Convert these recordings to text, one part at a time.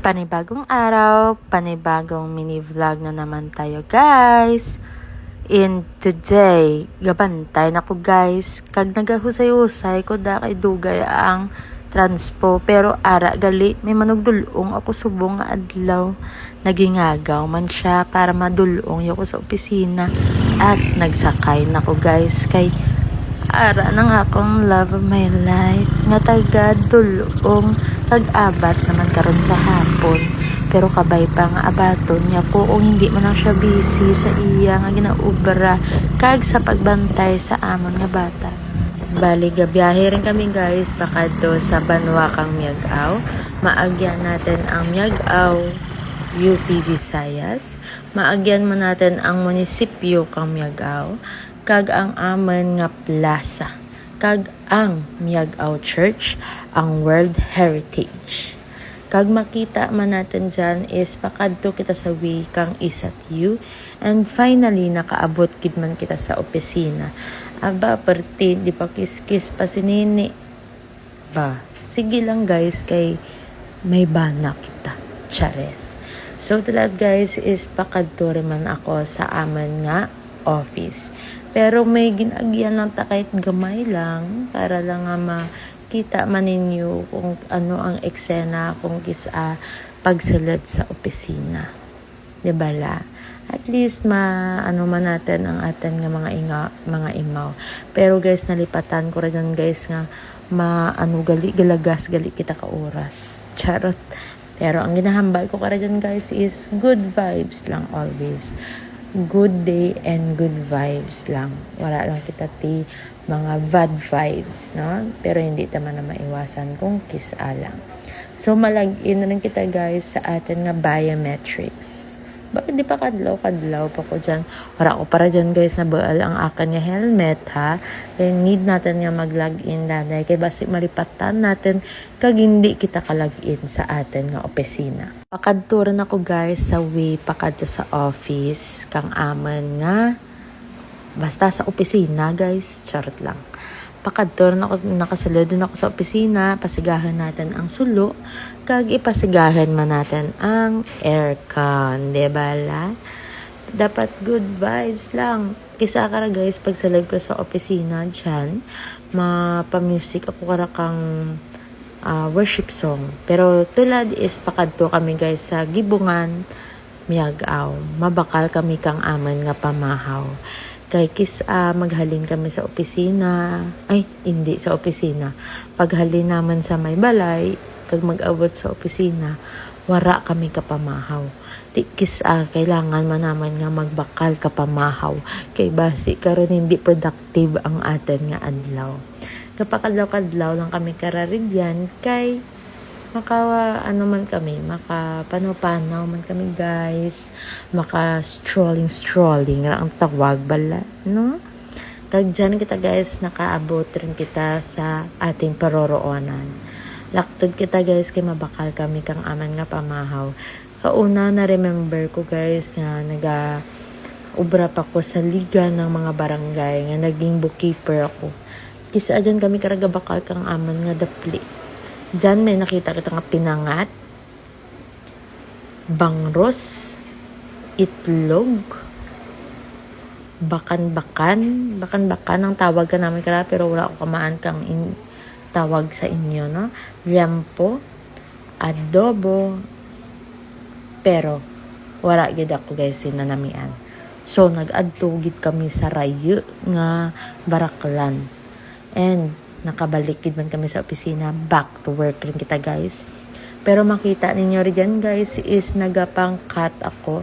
Panibagong araw, panibagong mini vlog na naman tayo guys. In today, gabantay na ko guys. Kag nagahusay-husay ko da kay dugay ang transpo. Pero ara gali, may manugdulong ako subong nga adlaw. Nagingagaw man siya para madulong ko sa opisina. At nagsakay na ko guys kay ara na nga akong love of my life nga taga dulong kag-abat naman karon sa hapon, pero kabay pa nga abaton niya ko kung hindi man lang siya busy sa iya nga ginaubra kag sa pagbantay sa amon nga bata. Bali gabiyahe rin kami guys pakadto sa Banwa kang Miag-aw. Maagyan natin ang Miag-aw UP Visayas, maagyan mo natin ang munisipyo kang Miag-aw kag ang amon nga plaza kag ang Miag-aw Church, ang World Heritage. Kag makita man natin dyan is pakadto kita sa way kang Isatyu, and finally nakaabot gid man kita sa opisina. Aba, parte di pa kiskis pa si Nini. Ba, sige lang guys kay may bana kita. Chares. So tulad guys is pakadto rin man ako sa aman nga office. Pero may ginagyan lang ta kahit gamay lang para lang nga makita man ninyo kung ano ang eksena kung kisa pagsulod sa opisina. Diba la? At least ano man natin ang atin nga mga imaw. Pero guys nalipatan ko rin dyan guys nga galagas gali kita ka oras. Charot. Pero ang ginahambal ko ka rin dyan guys is good vibes lang always. Good day and good vibes lang. Wala lang kita mga bad vibes, no? Pero hindi naman na maiwasan kung kisa lang. So, malagin na rin kita guys sa atin nga biometrics. Bakit di pa kadlaw pa ko dyan? Wala ko para dyan guys na baal ang akin nga helmet ha. Kaya need natin nga mag-login nanay. Kaya basi malipatan natin kag hindi kita kalagin sa atin nga opisina. Pakadturan ako guys sa way pakadto sa office kang aman nga basta sa opisina guys. Charot lang. Pakadturan ako, nakasulod ako sa opisina, pasigahan natin ang sulo, kag ipasigahan man natin ang aircon, diba la? Dapat good vibes lang. Kisa ka guys, pag sulod ko sa opisina dyan, mapamusic ako kang worship song. Pero tulad is pakadto kami guys sa Gibungan, Miag-aw. Mabakal kami kang aman nga pamahaw. Kay maghalin kami sa opisina. Ay, hindi sa opisina. Paghalin naman sa may balay, kag mag-abot sa opisina, wara kami kapamahaw. Kailangan man naman nga magbakal kapamahaw. Kay basi karon hindi productive ang atin nga adlaw. Kapakadlaw-kadlaw lang kami kararidyan, kay makapano-panaw man kami guys, strolling ang tawag bala, no? Kag dyan kita guys, nakaabot rin kita sa ating paroroonan. Laktod kita guys, kay mabakal kami kang aman nga pamahaw. Kauna na remember ko guys na ubra pa ko sa liga ng mga barangay nga naging bookkeeper ako. Kisa dyan kami karagabakal kang aman nga dapli. Diyan may nakita kita nga pinangat, bangros, itlog, bakan-bakan ang tawag ka namin kala, pero wala ko kamaan kang tawag sa inyo, no? Liampo, adobo, pero wala gid ako guys sinanamian. So nag-adtugid kami sa rayo nga Baraklan. And nakabalik man kami sa opisina, back to work rin kita guys. Pero makita ninyo rin dyan guys is nagapangkat ako.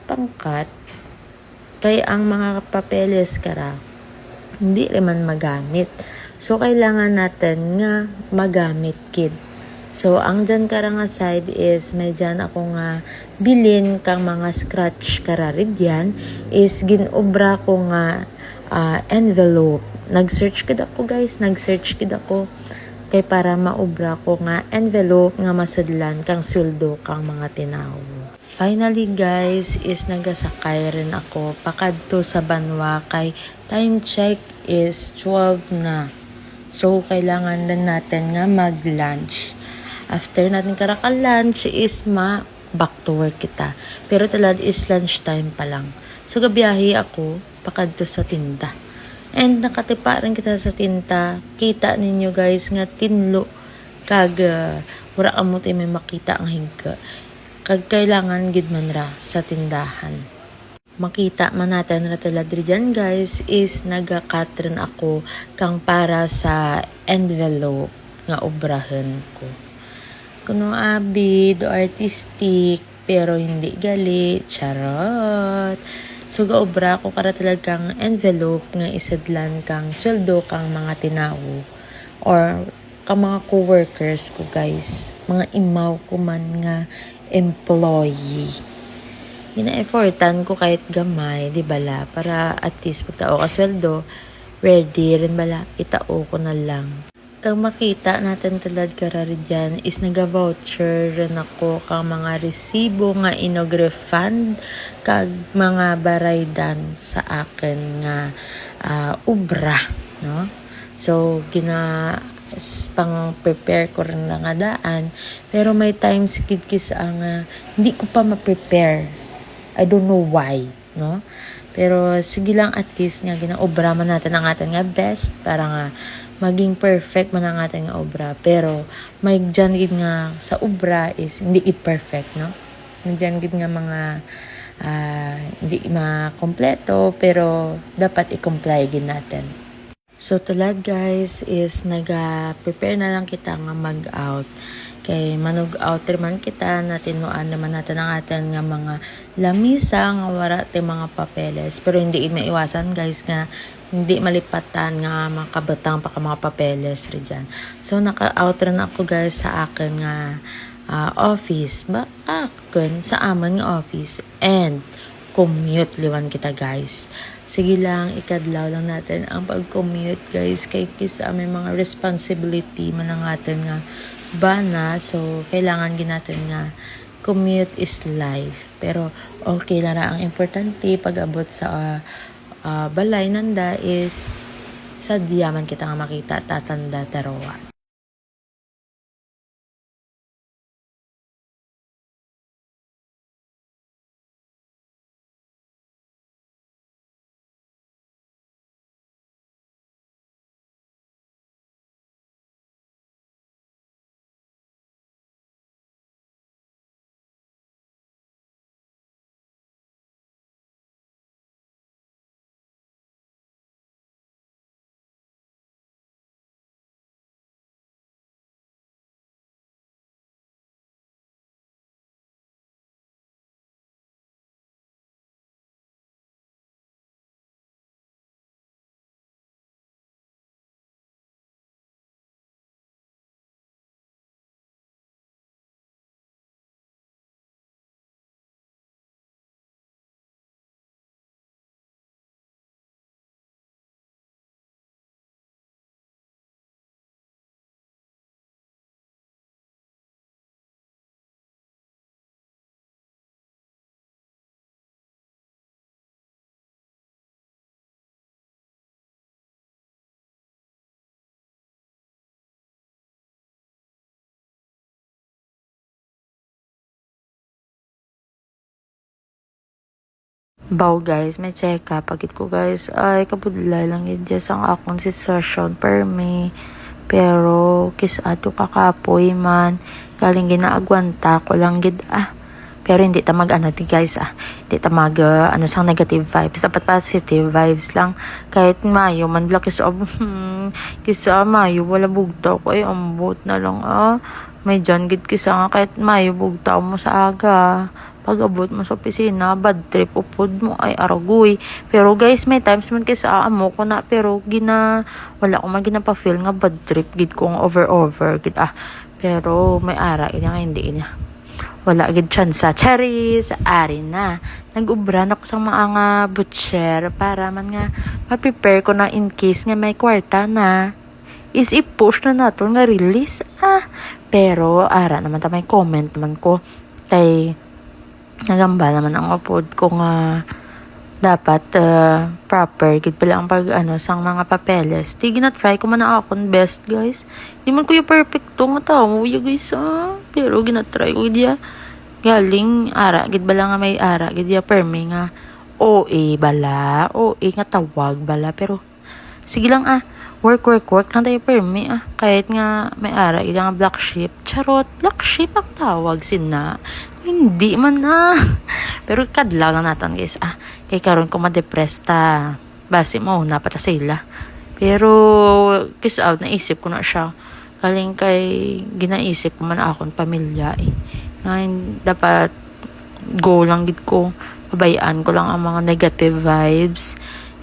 Pangkat. Kaya ang mga papeles kara, hindi rin man magamit. So kailangan natin nga magamit kid. So ang dyan kara nga side is may dyan ako nga bilin kang mga scratch kara rin dyan is ginobra ko nga envelope. Nag-search kid ako kay para maubra ko nga envelope nga masudlan kang sweldo kang mga tinaw. Finally guys is nagasakay rin ako pakadto sa Banwa kay time check is 12 na. So kailangan rin natin nga mag-lunch. After natin karaka-lunch is back to work kita. Pero talad is lunchtime pa lang. So gabiyahe ako pakadto sa tinda. And nakatipa rin kita sa tinta. Kita ninyo guys nga tinlo kag wala ka mo tayo may makita ang hingga. Kag kailangan gid man ra sa tindahan. Makita man natin na talad dyan guys is nagakat rin ako kang para sa envelope nga obrahan ko. Kuno abi do artistic pero hindi gali charot. So gaobra ko kara talagang envelope nga isadlan kang sweldo kang mga tinawo or kang mga co-workers ko guys. Mga imaw ko man nga employee. Ina-effortan ko kahit gamay, di bala, para at least pagtao ka sweldo, ready rin bala, itao ko na lang. Kag makita natin talad karari dyan is naga-voucher rin ako kang mga resibo nga inog-refund kag mga baraydan sa akin nga ubra, no? So, pang prepare ko rin na nga daan pero may times kis ang hindi ko pa ma-prepare. I don't know why, no? Pero sige lang at least nga ginaobra man natin ang atin nga best para nga maging perfect man ang ating nga obra. Pero may dyan gid nga sa obra is hindi perfect, no? May dyan gid nga mga hindi ma-kompleto pero dapat i-comply gid natin. So talad guys is naga-prepare na lang kita nga mag-out. Kay manug-out man kita natinuan naman natin ang atin nga mga lamisa nga wala te mga papeles. Pero hindi maiwasan guys nga hindi malipatan nga makabatang pa ka mga papeles rin dyan. So naka-out rin ako guys sa akin nga office. Akin sa aman nga office and commute liwan kita guys. Sige lang, ikadlaw lang natin ang pag-commute guys kay kisa may mga responsibility man ang atin nga bana. So, kailangan natin nga commute is life. Pero, okay lang ang importante pag-abot sa balay nanda is sa diyaman kita nga makita tatanda tarawa. Bow guys, may check up. Pagit ko guys, ay kabudlay lang yun dyan ang akong session per me. Pero, kis ato kakapoy man. Galing ginaagwanta ko lang gid Pero hindi ta mag di guys Hindi ta mag sang negative vibes. Dapat positive vibes lang. Kahit mayo, man lang kisa mayo, wala bugtaw ko. Ay, ambot na lang May dyan gid kisa nga kahit mayo bugtaw mo sa aga. Pag-abot mo sa opisina, bad trip, upod mo, ay aragoy. Pero guys, may times man kasi amo ko na, pero wala ko man ginapa-feel nga bad trip, gid kong over, gid Pero may ara, hindi niya. Wala gid chance Charis, ari na. Nag-ubran ako sa mga nga butcher, para man nga, ma-prepare ko na in case nga may kwarta na. Is i-push na nato nga release, Pero, ara naman may comment man ko, kay nagamba naman ang upod ko nga dapat proper gid pala ang pag sang mga papeles. Di gina-try ko man akong best, guys. Di man ko yung perfecto nga tao, guys, pero gina-try ko dia. Galing ara gid bala nga may ara gid ya permi nga OA bala, OA nga tawag bala, pero sige lang work lang tayo permi kahit nga may ara gid nga black sheep. Charot, black sheep ang tawag sina. Hindi man pero kadlaw lang natin, guys. Kay karon ko ma-depress ta. Base mo na pata sila. Pero kiss out naisip ko na siya. Galing kay ginaisip ko man akong pamilya Nga dapat go lang gid ko. Pabayaan ko lang ang mga negative vibes.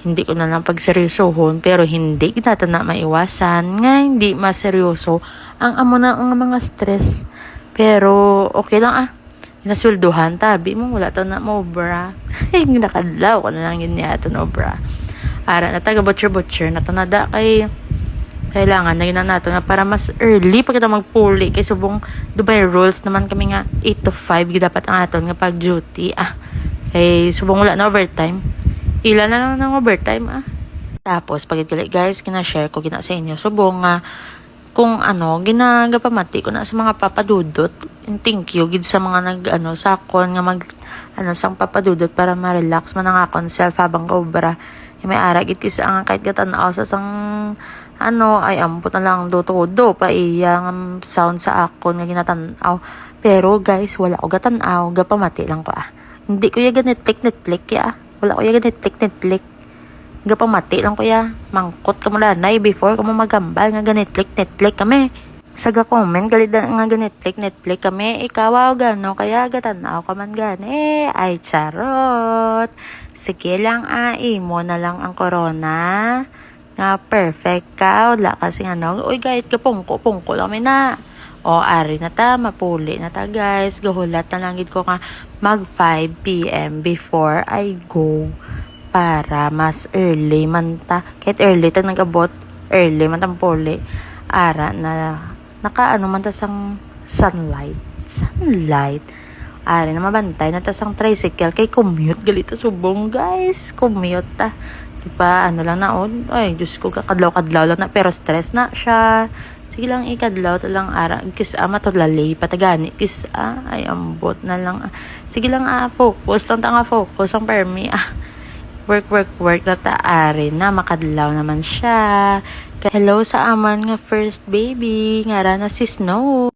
Hindi ko na lang pagseryosohon, pero hindi kita na maiwasan nga hindi maseryoso ang amo na ang mga stress. Pero okay lang Nasweldohan tabi mo wala to na mo bra. Nakadlaw ko na lang yun niya to no bra. Ara na taga butcher na tanada kay kailangan na yun na nato na para mas early pag kita magpuli kay subong Dubai rules naman kami nga 8 to 5 dapat ang aton nga pag duty kay subong wala na overtime. Ilan na lang ng overtime Tapos pag itili, guys, kina-share ko gina sa inyo subong kung ginagapamati ko na sa mga papadudot. And thank you gid sa mga sakon nga mag sang papadudot para ma-relax man ang akon self habang kaubra. May ara gid kisa ang kahit katanaw sa sang ay ampot na lang do pa iyang sound sa akon nga ginatanaw. Pero guys, wala ko gatanaw, gapamati lang ko Hindi ko ya ganit netlik wala ko ya ganit netlik. Gapamati lang kuya. Mangkot ka mo lanay before ka mo magambal nga ganitlik kami. Saga comment galit nga ganitlik kami. Ikaw gano kaya gatanaw ka man gani. Ay charot. Sige lang imo na lang ang corona. Nga perfect ka. Wala kasi uy kahit ka pungko lang na. Ari na ta, mapuli na ta, guys. Gahulat na lang gid ko nga mag 5 p.m. before I go. Para mas early man ta. Kahit early ta nag-abot, early man ta puli. Ara na man ta sang sunlight. Ari na mabantay na ta sang tricycle kay commute galita subong, guys. Commute ta. Diba lang ay Diyos ko kadlaw lang na pero stress na siya. Sige lang ikadlaw ta lang ara kis matulali patagani kis ay ambot na lang sige lang focus lang ta nga focus ang permi work na taari na makadlaw naman siya. Hello sa aman nga first baby nga na si Snow.